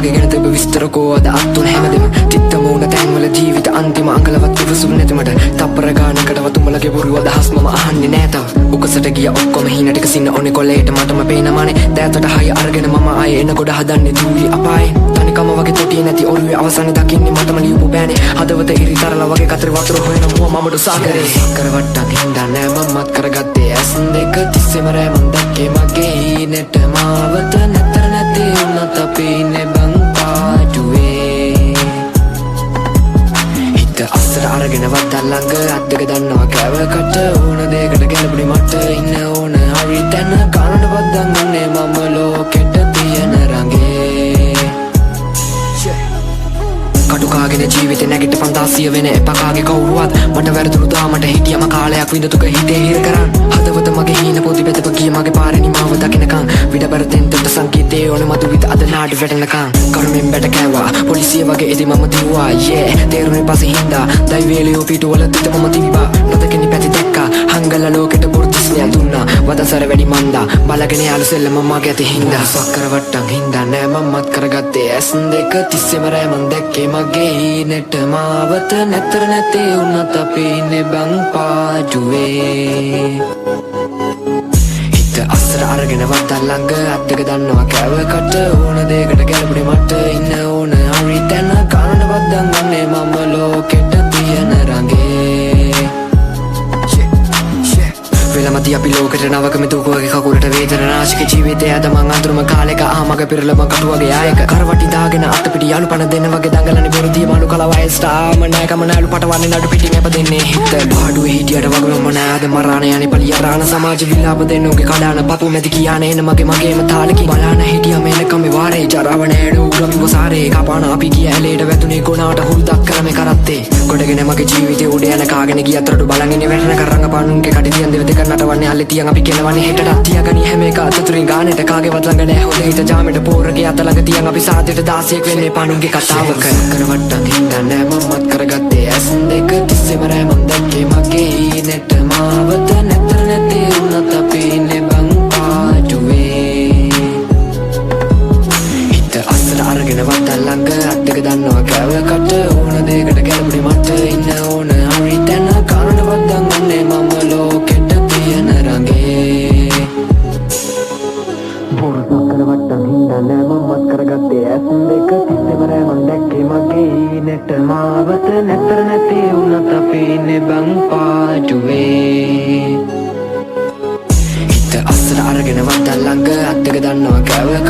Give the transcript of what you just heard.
මගේ ගැන තිබ විස්තර කෝවද අත්තුන හැමදෙම තිත්තම උන තැන්වල ජීවිත අන්තිම අංගලවත් ඉවසුම් නැතිමට තප්පර ගානකටවත් උඹලගේ බොරු අදහස් මම අහන්නේ නෑ තව උකසට ගිය ඔක්කොම හීන ටික සින්න ඕනේ කොලේට මටම පේනමානේ දෑතට හය අරගෙන මම ආයේ එන ගොඩ හදන්නේ දූලි අපායේ තනිකම වගේ තොටිය නැති ඔළුවේ අවසානේ දකින්නේ මටම ලියපු බෑනේ හදවත ඉරිතරලා වගේ කතර වතුර හොයන මුව මමඩු සාගරේ කරවට්ටක් හින්දා නෑ මමත් කරගත්තේ ඇස් දෙක තිස්සෙම රෑමන් දැක්කේ මගේ හීනෙට මාවත නැතර නැති උනත් අපි ඉන්නේ බං පාඩුවේ හිත අස්සර අරගෙන වද්දා ළඟ අත් දෙක දන්නවා කෑවකට ඕන දෙයකට ගැලපුණේ මට ඉන්න ඕන හරි තැන කනට වද්දන්නේ මම ලෝකෙට තියෙන රඟේ කටුකාගෙන ජීවිතේ නැගිට 500 වෙන එපකාගේ කවුරුවත් මට වැරදුණු දාමට හිටියම කාලයක් විඳතුක හිතේ හිර කරන් හදවත මගේ හීන පොදි බෙදප ගිය මගේ පාරේ නිමාව දකින්නකන් විඩබරතෙන් තෙට සංකීතේ ඕන මතු විත අද නාඩු වැටෙනකන් කරුමෙන් බැට කෑවා පොලිසිය වගේ ඉදි මම තිව්වා තේරුනේ පස්සේ හින්දා දෛවේලියෝ පිටුවල තිත මම තිබ්බා නොදකිනි පැති දැක්කා හංගල ලෝකෙට බුර්තිස්නය දුන්නා වදසර වැඩි මන්දා බලගෙන යාළු සෙල්ලම මගේ ඇති හින්දා සක්කර වට්ටම් හින්දා නෑ මමත් කරගත්තේ ඇස් දෙක තිස්සෙම රෑමන් දැක්කේ මගේ හීනෙට මාවත නැතර නැති උනත් අපි ඉන්නේ බං පාඩුවේ හිත අස්සර අරගෙන වද්දා ළඟ අත් දෙක දන්නවා කෑවකට ඕන දෙයකට ගැලපුණේ මට ඉන්න ඕන හරි තැන කනට වද්දන්නේ මම ලෝකෙට තියෙන රඟේ වෙලමති අපි ලෝකෙට නවක මෙතුකුවගේ කකුලට වේදන නාශක ජීවිතය අද මං අඳුරම කාලෙක ආමග පෙරලම කටුවගේ ආයක කරවටි දාගෙන අත පිටි යාළු පණ දෙන්න වගේ දඟලන්නේ බොරුදිය මාළු කලවයි ස්ටාම නෑකම නෑලු පටවන්නේ නඩු පිටින් අප දෙන්නේ හිත පාඩුවේ හිටියට වගේ මම නෑද මරාන යන්නේ පලියරාන සමාජ විලාප දෙන්න උගේ කඩාන පපු මැදි කියානේ එන මගේම තාලකි බලාන හිටියම එනකම වාරේ ජරාව නෑඩ උරම් වසාරේ කපාන අපි කිය ඇලේට වැදුනේ ගොනාට හුරුදක් කරම කරත්තේ ගොඩගෙන මගේ ජීවිතේ උඩ යන කාගෙන ගියත් රඩු බලන් ඉන්නේ වැටෙන කරංග පානුන්ගේ කඩියන් දෙව දෙක නටවන්නේ අල්ලේ තියන් අපි කෙලවන්නේ හෙටට තියාගනි හැම එක අතතුරින් ගානෙට කාගේවත් ළඟ නෑ හොඳ හිත ජාමෙට පෝරගේ අත ළඟ තියන් අපි සාදෙට 16ක් වෙන්නේ පානුන්ගේ කතාවක කරවට්ටම් හින්දා නෑ මමත් කරගත්තේ ඇස් දෙක තිස්සෙම රෑමන් දැක්කේ මගේ හීනෙට මාවත නැතර නැති උනත් අපි ඉන්නේ බං පාඩුවේ හිත අස්සර අරගෙන වද්දා ළඟ අත් දෙක දන්නවා කෑවකට ඕන දෙයකට ගැලපුණේ මට ඉන්න ඕන හරි තැන කනට වද්දන්නේ මම ලෝකෙට තියෙන රඟේ බොරු කරවට්ටම් හින්දා නෑ මමත් කරගත්තේ ඇස් දෙක තිස්සෙම රෑමන් දැක්කේ මගේ හීනෙට මාවත නැතර නැති උනත් අපි ඉන්නේ බං පාඩුවේ හිත අස්සර අරගෙන වද්දා ළඟ අත් දෙක දන්නවා කෑවක